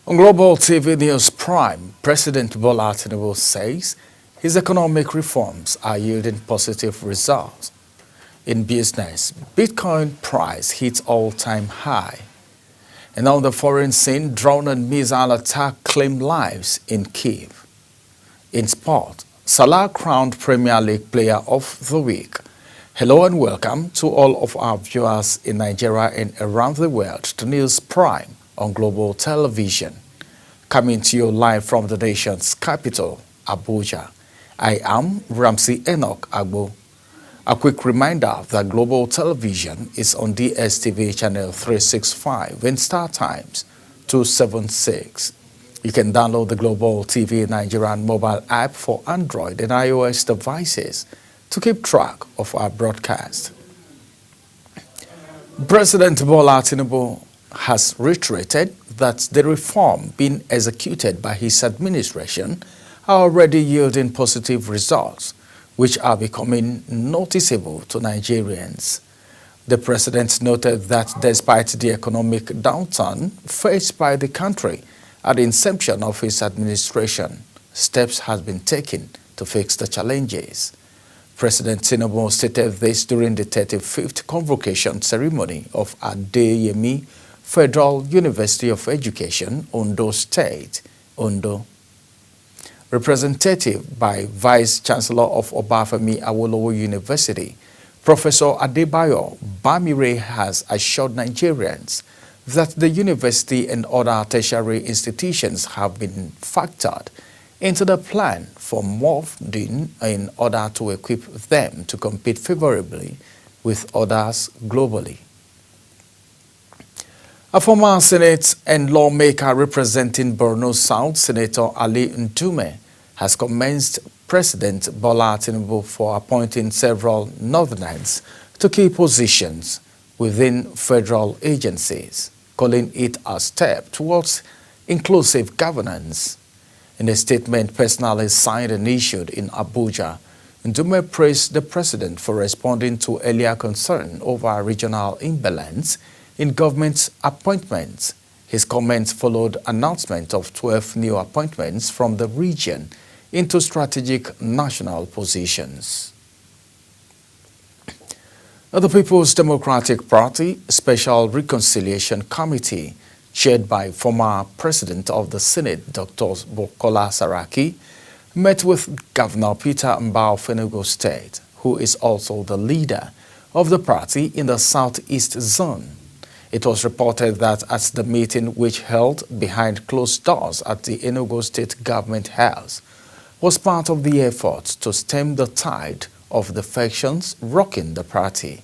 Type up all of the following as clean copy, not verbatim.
On Global TV News Prime, President Bola Tinubu says his economic reforms are yielding positive results. In business, Bitcoin price hits all-time high. And on the foreign scene, drone and missile attack claim lives in Kyiv. In sport, Salah crowned Premier League Player of the Week. Hello and welcome to all of our viewers in Nigeria and around the world to News Prime on Global Television. Coming to you live from the nation's capital, Abuja. I am Ramsey Enoch Agbo. A quick reminder that Global Television is on DSTV channel 365 and Star Times 276. You can download the Global TV Nigerian mobile app for Android and iOS devices to keep track of our broadcast. President Bola Tinubu has reiterated that the reform being executed by his administration are already yielding positive results, which are becoming noticeable to Nigerians. The president noted that despite the economic downturn faced by the country at the inception of his administration, steps have been taken to fix the challenges. President Tinubu stated this during the 35th convocation ceremony of Adeyemi Federal University of Education, Ondo State, Ondo. Representative by Vice Chancellor of Obafemi Awolowo University, Professor Adebayo Bamire has assured Nigerians that the university and other tertiary institutions have been factored into the plan for molding in order to equip them to compete favorably with others globally. A former Senate and lawmaker representing Borno South, Senator Ali Ndume, has commended President Bola Tinubu for appointing several Northerners to key positions within federal agencies, calling it a step towards inclusive governance. In a statement personally signed and issued in Abuja, Ndume praised the president for responding to earlier concern over regional imbalance in government appointments. His comments followed announcement of 12 new appointments from the region into strategic national positions. The People's Democratic Party Special Reconciliation Committee, chaired by former President of the Senate, Dr. Bukola Saraki, met with Governor Peter Mbah of Enugu State, who is also the leader of the party in the Southeast Zone. It was reported that at the meeting, which held behind closed doors at the Enugu State Government House, was part of the effort to stem the tide of the factions rocking the party.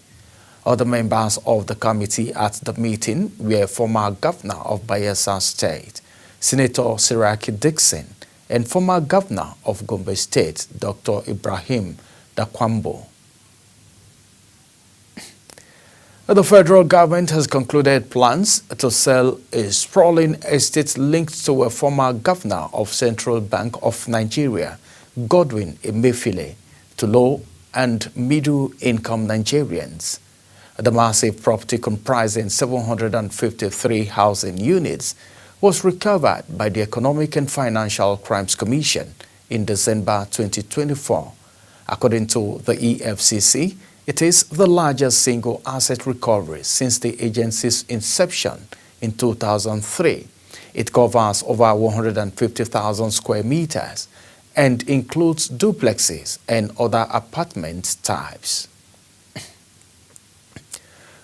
Other members of the committee at the meeting were former Governor of Bayelsa State, Senator Siraki Dixon, and former Governor of Gombe State, Dr. Ibrahim Dakwambo. The federal government has concluded plans to sell a sprawling estate linked to a former governor of Central Bank of Nigeria, Godwin Emefiele, to low and middle-income Nigerians. The massive property comprising 753 housing units was recovered by the Economic and Financial Crimes Commission in December 2024. According to the EFCC, it is the largest single asset recovery since the agency's inception in 2003. It covers over 150,000 square meters and includes duplexes and other apartment types.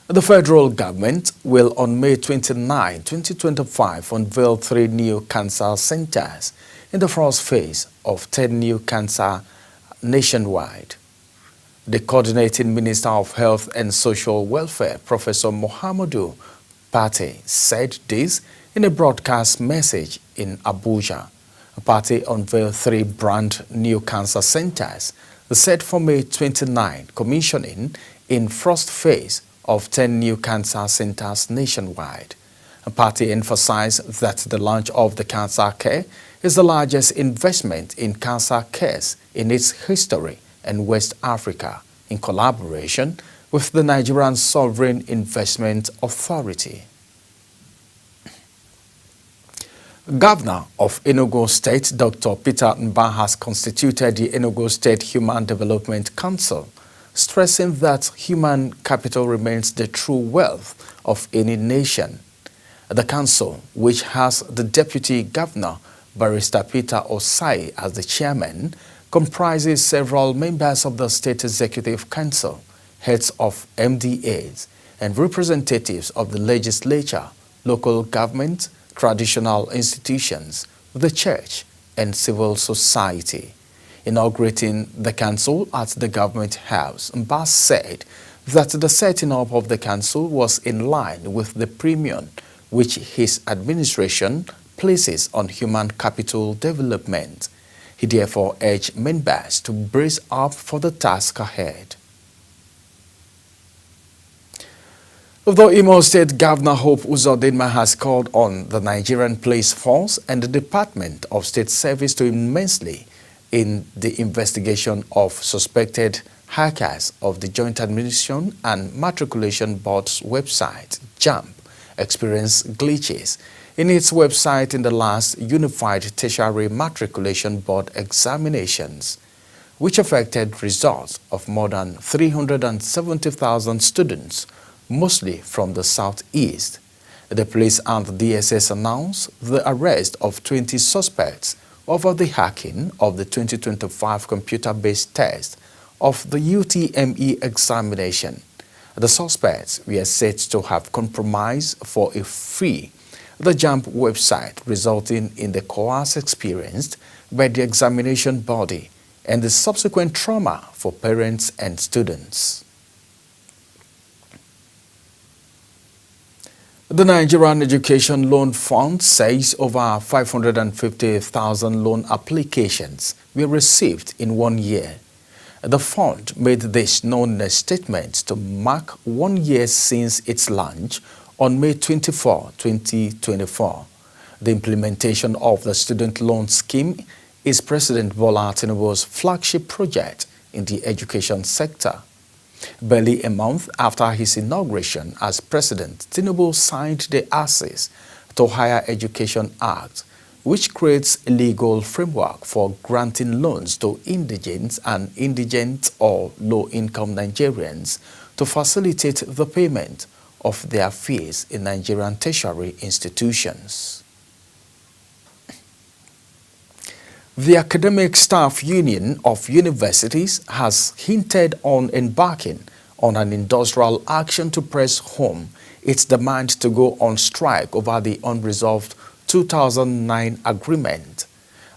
The federal government will on May 29, 2025 unveil 3 new cancer centers in the first phase of 10 new cancer nationwide. The Coordinating Minister of Health and Social Welfare, Professor Muhammadu Pate, said this in a broadcast message in Abuja. Pate unveiled 3 brand new cancer centers set for May 29, commissioning in first phase of 10 new cancer centers nationwide. Pate emphasized that the launch of the cancer care is the largest investment in cancer cares in its history and West Africa, in collaboration with the Nigerian Sovereign Investment Authority. Governor of Enugu State, Dr. Peter Mba, has constituted the Enugu State Human Development Council, stressing that human capital remains the true wealth of any nation. The council, which has the Deputy Governor, Barrister Peter Osai, as the chairman, comprises several members of the State Executive Council, heads of MDAs, and representatives of the legislature, local government, traditional institutions, the church, and civil society. Inaugurating the council at the Government House, Mba said that the setting up of the council was in line with the premium which his administration places on human capital development. He therefore urged members to brace up for the task ahead. Although Imo State Governor Hope Uzodinma has called on the Nigerian Police Force and the Department of State Service to immensely in the investigation of suspected hackers of the Joint Administration and Matriculation Board's website, JAMB, experienced glitches in its website in the last Unified Tertiary Matriculation Board examinations, which affected results of more than 370,000 students, mostly from the southeast. The police and the DSS announced the arrest of 20 suspects over the hacking of the 2025 computer-based test of the UTME examination. The suspects were said to have compromised for a fee the JAMB website, resulting in the coerce experienced by the examination body and the subsequent trauma for parents and students. The Nigerian Education Loan Fund says over 550,000 loan applications were received in 1 year. The fund made this known in a statement to mark 1 year since its launch on May 24, 2024. The implementation of the student loan scheme is President Bola Tinubu's flagship project in the education sector. Barely a month after his inauguration as president, Tinubu signed the Access to Higher Education Act, which creates a legal framework for granting loans to indigent and indigent or low-income Nigerians to facilitate the payment of their fees in Nigerian tertiary institutions. The Academic Staff Union of Universities has hinted on embarking on an industrial action to press home its demand to go on strike over the unresolved 2009 agreement.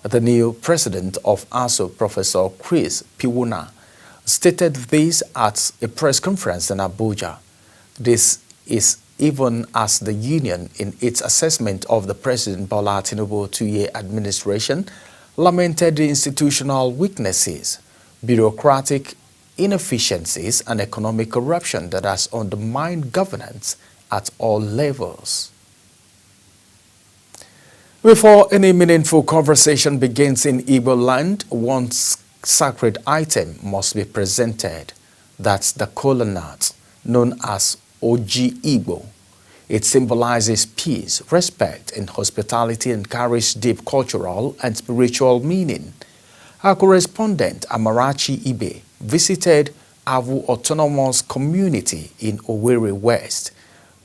The new president of ASU, Professor Chris Piwuna, stated this at a press conference in Abuja. This is even as the union, in its assessment of the President Bola Tinubu 2-year administration, lamented the institutional weaknesses, bureaucratic inefficiencies, and economic corruption that has undermined governance at all levels. Before any meaningful conversation begins in Igbo land, one sacred item must be presented. That's the kola nut, known as Oji Igbo. It symbolizes peace, respect, and hospitality and carries deep cultural and spiritual meaning. Our correspondent, Amarachi Ibe, visited Avu Autonomous Community in Owerri West,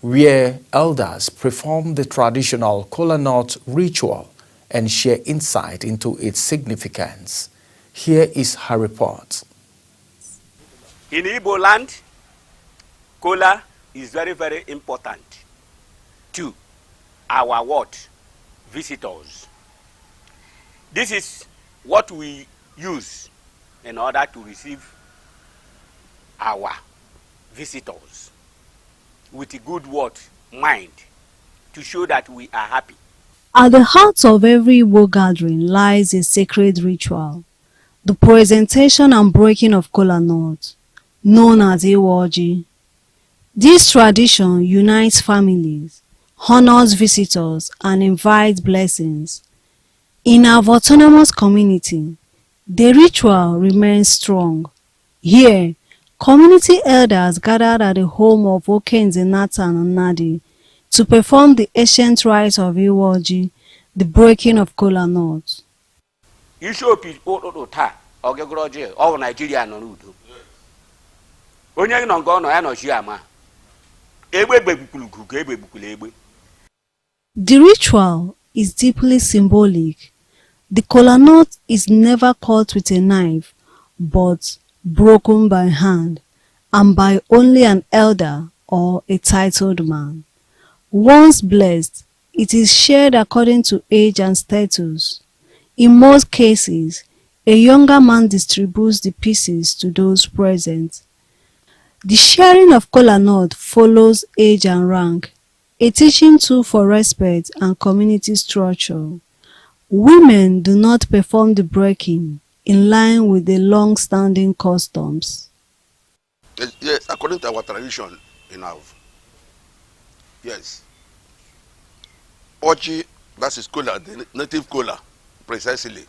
where elders perform the traditional kola nut ritual and share insight into its significance. Here is her report. In Igbo land, kola is very, very important to our what? Visitors. This is what we use in order to receive our visitors with a good word, mind, to show that we are happy. At the heart of every Igbo gathering lies a sacred ritual, the presentation and breaking of kola nut, known as Iwoji. This tradition unites families, honors visitors, and invites blessings. In our autonomous community, the ritual remains strong. Here, community elders gathered at the home of Okenze Nathan and Nadi to perform the ancient rites of Iwoji the breaking of kola nut. isi opi ụtụtụ taa ọgịgụrụ ọjị ọwụ Naijiria nọ n'udo onye nọ nga ọ nọ ya nọchi ama egbe gbegbukulu ka egbe gbukulu egbe. The ritual is deeply symbolic. The kola nut is never cut with a knife, but broken by hand, and by only an elder or a titled man. Once blessed, it is shared according to age and status. In most cases, a younger man distributes the pieces to those present. The sharing of kola nut follows age and rank, a teaching tool for respect and community structure. Women do not perform the breaking in line with the long-standing customs. Yes, according to our tradition in our yes. Oji, that is kola, the native kola, precisely,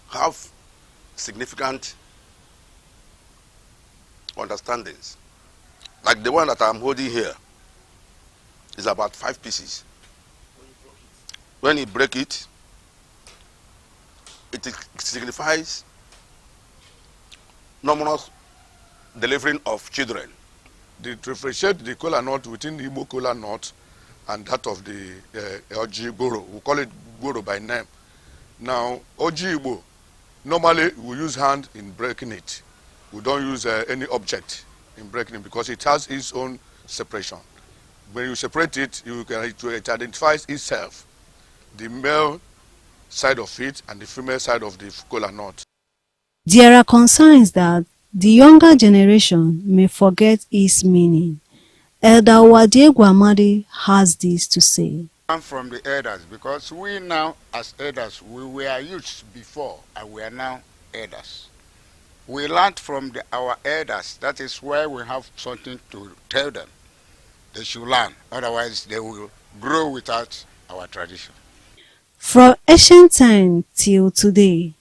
have significant understandings. Like the one that I'm holding here is about 5 pieces. When you break it, it signifies numerous delivering of children. They differentiate the kola nut within the Igbo kola nut and that of the Oji Goro. We call it Goro by name. Now, Oji Igbo, normally we use hand in breaking it. We don't use any object in breaking it because it has its own separation. When you separate it, it identifies itself, the male side of it and the female side of the kola nut. There are concerns that the younger generation may forget its meaning. Elder Wadiegwu Amadi has this to say. From the elders, because we now as elders, we were youths before and we are now elders. We learned from our elders. That is why we have something to tell them. They should learn, otherwise they will grow without our tradition. From ancient time till today,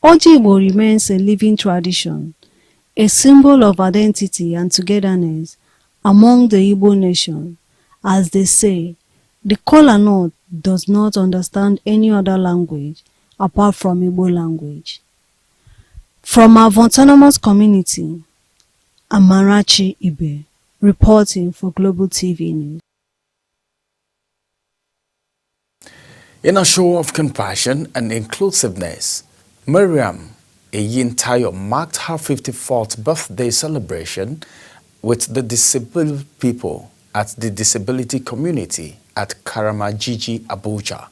Oji Igbo remains a living tradition, a symbol of identity and togetherness among the Igbo nation. As they say, the kola nut does not understand any other language apart from Igbo language. From our autonomous community, Amarachi Ibe, reporting for Global TV News. In a show of compassion and inclusiveness, Mariam Eyintayo marked her 54th birthday celebration with the disabled people at the Disability Community at Karamajiji, Abuja.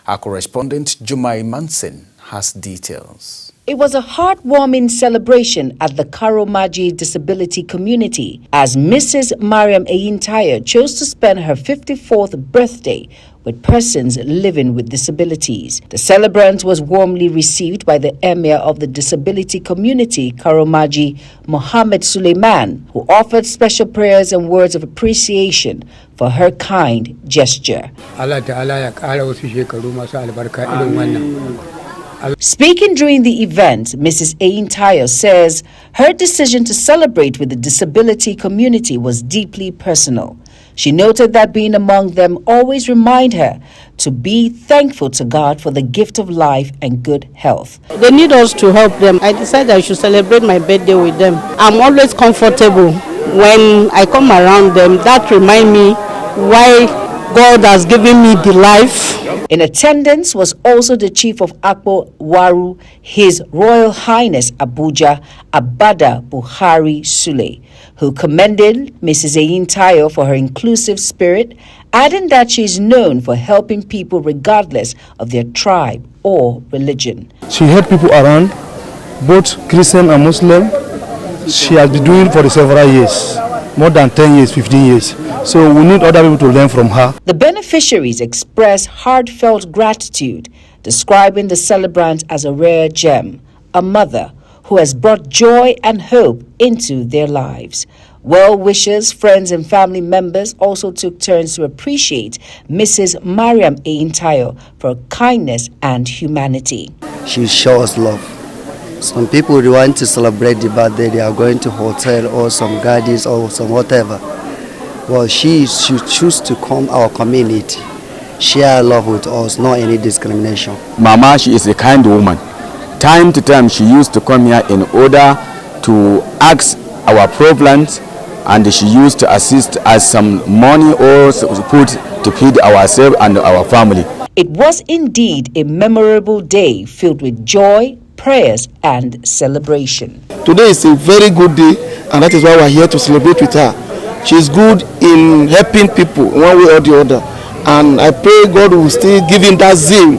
Our correspondent Jumai Manson has details. It was a heartwarming celebration at the Karomaji Disability Community as Mrs. Mariam Eyintayo chose to spend her 54th birthday with persons living with disabilities. The celebrant was warmly received by the Emir of the Disability Community, Karomaji, Mohammed Suleiman, who offered special prayers and words of appreciation for her kind gesture. Speaking during the event, Mrs. Eyintayo says her decision to celebrate with the disability community was deeply personal. She noted that being among them always remind her to be thankful to God for the gift of life and good health. They need us to help them. I decided I should celebrate my birthday with them. I'm always comfortable when I come around them. That reminds me why God has given me the life. In attendance was also the Chief of Akpo Waru, His Royal Highness Abuja Abada Buhari Sule, who commended Mrs. Eyintayo for her inclusive spirit, adding that she is known for helping people regardless of their tribe or religion. She helped people around, both Christian and Muslim. She has been doing it for several years, more than 10 years, 15 years. So we need other people to learn from her. The beneficiaries expressed heartfelt gratitude, describing the celebrant as a rare gem, a mother who has brought joy and hope into their lives. Well-wishers, friends and family members also took turns to appreciate Mrs. Mariam Eyintayo for kindness and humanity. She shows love. Some people want to celebrate the birthday, they are going to hotel or some gardens or some whatever. Well, she should choose to come our community, share love with us, not any discrimination. Mama, she is a kind woman. Time to time, she used to come here in order to ask our problems, and she used to assist us some money or food to feed ourselves and our family. It was indeed a memorable day filled with joy, prayers, and celebration. Today is a very good day, and that is why we are here to celebrate with her. She is good in helping people one way or the other, and I pray God will still give him that zeal,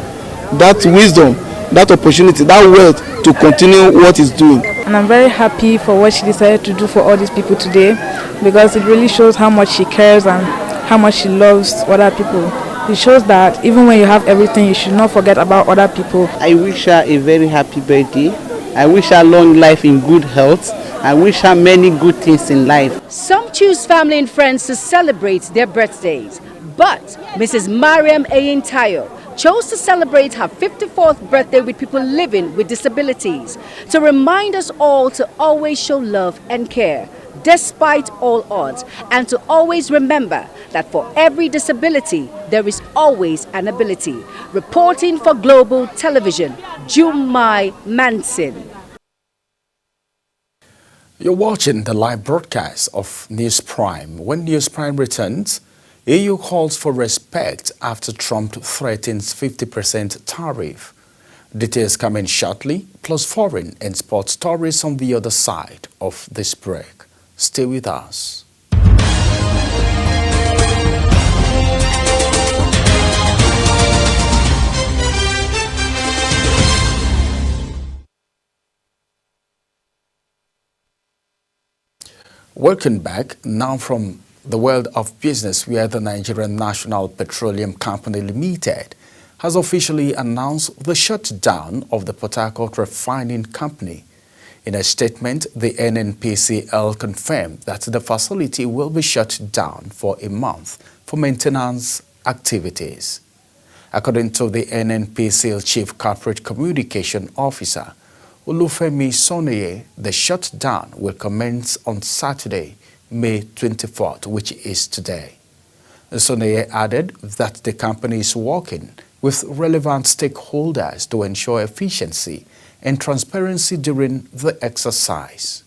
that wisdom, that opportunity, that wealth to continue what he's doing. And I'm very happy for what she decided to do for all these people today, because it really shows how much she cares and how much she loves other people. It shows that even when you have everything, you should not forget about other people. I wish her a very happy birthday. I wish her long life in good health. I wish her many good things in life. Some choose family and friends to celebrate their birthdays, but Mrs. Mariam Ayintayo chose to celebrate her 54th birthday with people living with disabilities, to remind us all to always show love and care despite all odds, and to always remember that for every disability there is always an ability. Reporting for Global Television, Jumai Manson. You're watching the live broadcast of News Prime. When News Prime returns, EU calls for respect after Trump threatens 50% tariff. Details coming shortly, plus foreign and sports stories on the other side of this break. Stay with us. Welcome back. Now from the world of business, where the Nigerian National Petroleum Company Limited has officially announced the shutdown of the Port Harcourt Refining Company. In a statement, the NNPCL confirmed that the facility will be shut down for a month for maintenance activities. According to the NNPCL Chief Corporate Communication Officer, Olufemi Soneye, the shutdown will commence on Saturday, May 24th, which is today. Soneye added that the company is working with relevant stakeholders to ensure efficiency and transparency during the exercise.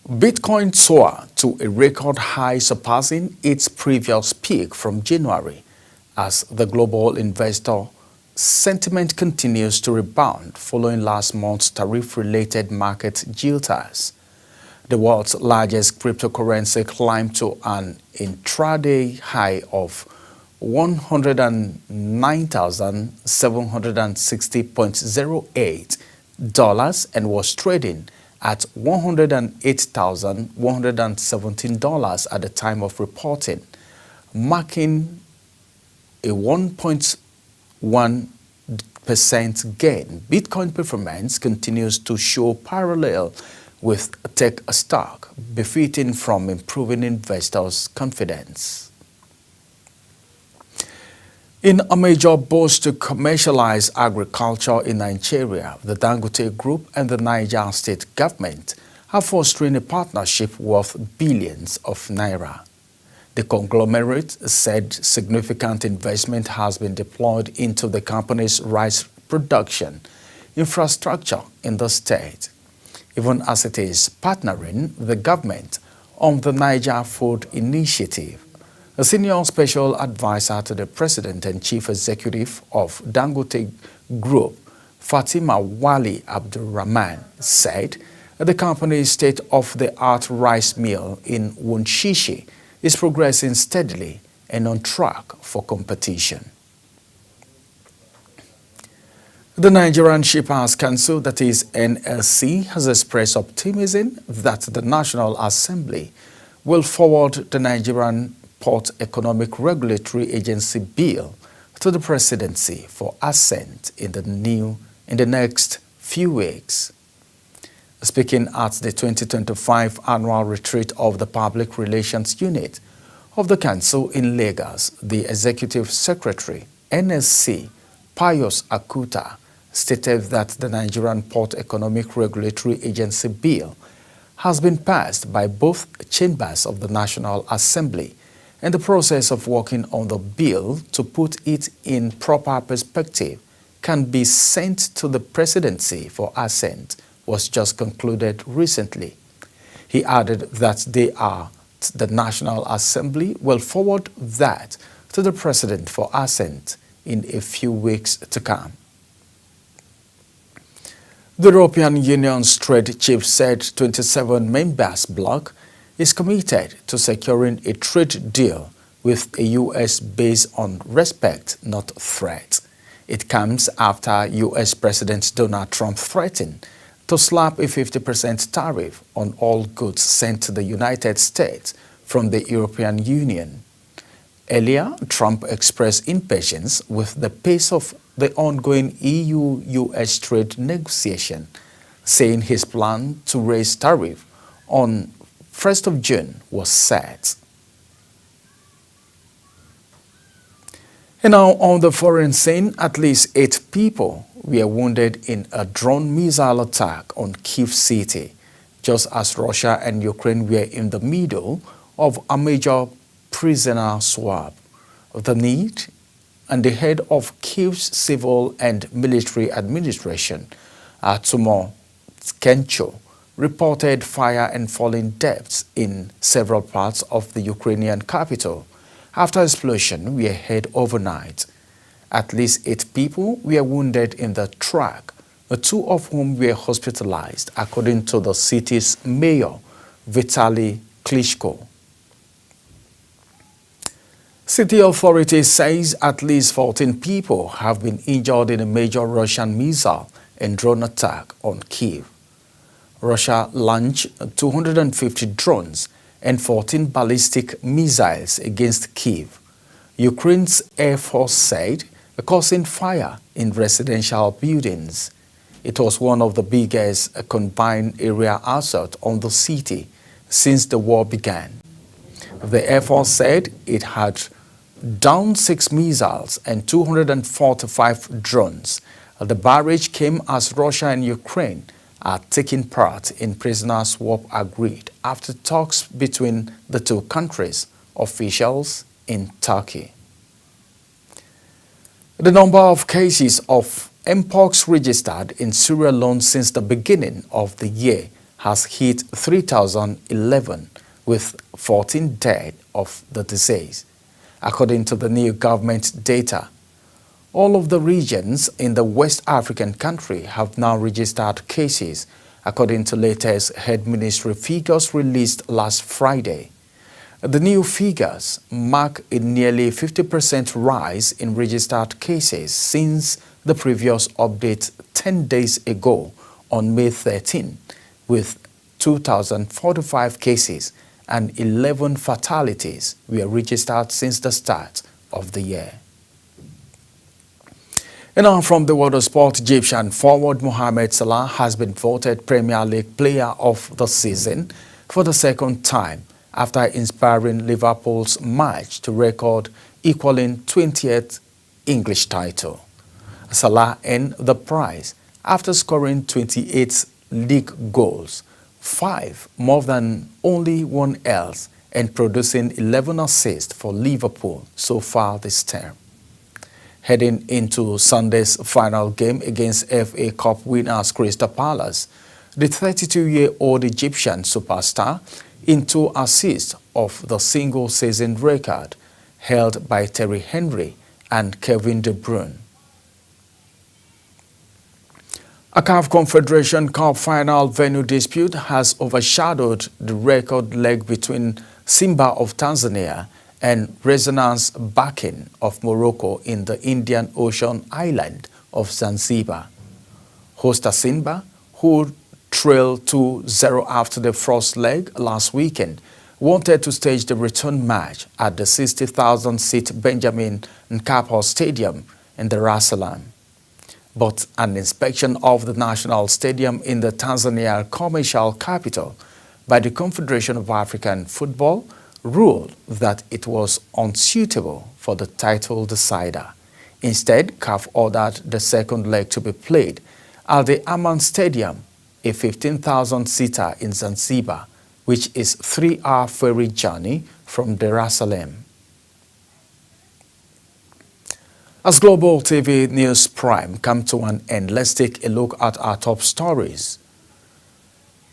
Bitcoin soared to a record high, surpassing its previous peak from January as the global investor sentiment continues to rebound following last month's tariff-related market jitters. The world's largest cryptocurrency climbed to an intraday high of $109,760.08 and was trading at $108,117 at the time of reporting, marking a 1.1% gain. Bitcoin performance continues to show parallel with tech stock, benefiting from improving investors' confidence. In a major boost to commercialize agriculture in Nigeria, the Dangote Group and the Niger State government are fostering a partnership worth billions of naira. The conglomerate said significant investment has been deployed into the company's rice production infrastructure in the state, even as it is partnering the government on the Niger Food Initiative. A senior special advisor to the president and chief executive of Dangote Group, Fatima Wali Abdulrahman, said the company's state-of-the-art rice mill in Wunshishi is progressing steadily and on track for competition. The Nigerian Shippers Council, that is NLC, has expressed optimism that the National Assembly will forward the Nigerian Port Economic Regulatory Agency bill to the presidency for assent in the next few weeks. Speaking at the 2025 annual retreat of the Public Relations Unit of the Council in Lagos, the Executive Secretary, NSC, Pius Akuta, stated that the Nigerian Port Economic Regulatory Agency bill has been passed by both chambers of the National Assembly, and the process of working on the bill to put it in proper perspective can be sent to the presidency for assent was just concluded recently. He added that the National Assembly will forward that to the president for assent in a few weeks to come. The European Union's trade chief said 27 members bloc is committed to securing a trade deal with the U.S. based on respect, not threat. It comes after U.S. President Donald Trump threatened to slap a 50% tariff on all goods sent to the United States from the European Union. Earlier, Trump expressed impatience with the pace of the ongoing EU-US trade negotiation, saying his plan to raise tariff on 1st of June was set. And now on the foreign scene, at least 8 people were wounded in a drone missile attack on Kyiv city, just as Russia and Ukraine were in the middle of a major prisoner swap. The need and the head of Kyiv's civil and military administration, Artyom Tkencho, reported fire and falling debts in several parts of the Ukrainian capital after explosion were heard overnight. At least 8 people were wounded in the track, 2 of whom were hospitalized, according to the city's mayor, Vitaly Klitschko. City authorities says at least 14 people have been injured in a major Russian missile and drone attack on Kyiv. Russia launched 250 drones and 14 ballistic missiles against Kyiv. Ukraine's Air Force said, causing fire in residential buildings. It was one of the biggest combined area assaults on the city since the war began. The Air Force said it had downed 6 missiles and 245 drones. The barrage came as Russia and Ukraine are taking part in prisoner swap agreed after talks between the 2 countries' officials in Turkey. The number of cases of mpox registered in Sierra Leone since the beginning of the year has hit 3,011, with 14 dead of the disease. According to the new government data, all of the regions in the West African country have now registered cases, according to latest health ministry figures released last Friday. The new figures mark a nearly 50% rise in registered cases since the previous update 10 days ago on May 13, with 2,045 cases and 11 fatalities were registered since the start of the year. And now from the world of sport, Egyptian forward Mohamed Salah has been voted Premier League Player of the Season for the second time after inspiring Liverpool's match to record equaling 20th English title. Salah earned the prize after scoring 28 league goals, 5 more than only one else, and producing 11 assists for Liverpool so far this term. Heading into Sunday's final game against FA Cup winners Crystal Palace, the 32-year-old Egyptian superstar into assists of the single-season record held by Thierry Henry and Kevin De Bruyne. A CAF Confederation Cup final venue dispute has overshadowed the record leg between Simba of Tanzania and Resonance Backing of Morocco in the Indian Ocean island of Zanzibar. Host Simba, who trailed 2-0 after the first leg last weekend, wanted to stage the return match at the 60,000-seat Benjamin Mkapa Stadium in Dar es Salaam. But an inspection of the National Stadium in the Tanzania commercial capital by the Confederation of African Football ruled that it was unsuitable for the title decider. Instead, CAF ordered the second leg to be played at the Amman Stadium a 15,000-seater in Zanzibar, which is a 3-hour ferry journey from Dar es Salaam. As Global TV News Prime come to an end, let's take a look at our top stories.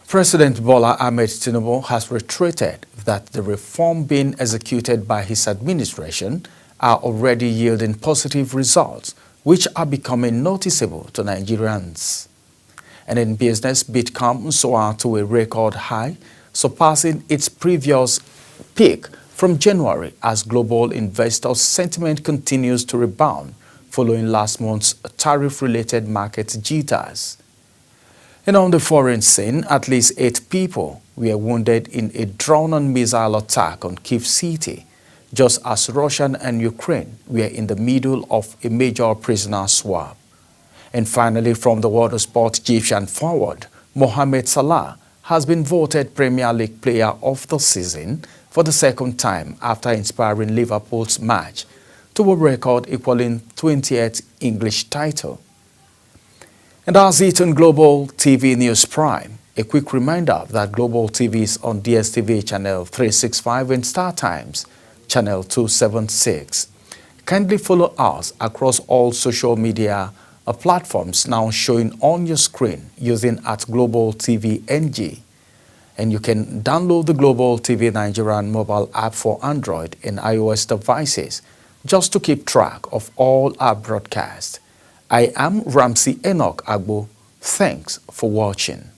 President Bola Ahmed Tinubu has reiterated that the reform being executed by his administration are already yielding positive results, which are becoming noticeable to Nigerians. And in business, Bitcoin soared to a record high, surpassing its previous peak from January as global investor sentiment continues to rebound following last month's tariff-related market jitters. And on the foreign scene, at least 8 people were wounded in a drone-on missile attack on Kyiv City, just as Russia and Ukraine were in the middle of a major prisoner swap. And finally, from the world of sport, Egyptian forward Mohamed Salah has been voted Premier League Player of the Season for the second time after inspiring Liverpool's match to a record equaling 20th English title. And that's it on Global TV News Prime. A quick reminder that Global TV is on DSTV channel 365 and Star Times channel 276. Kindly follow us across all social media platforms now showing on your screen using @Global TV NG. And you can download the Global TV Nigerian mobile app for Android and iOS devices just to keep track of all our broadcasts. I am Ramsey Enoch Agbo. Thanks for watching.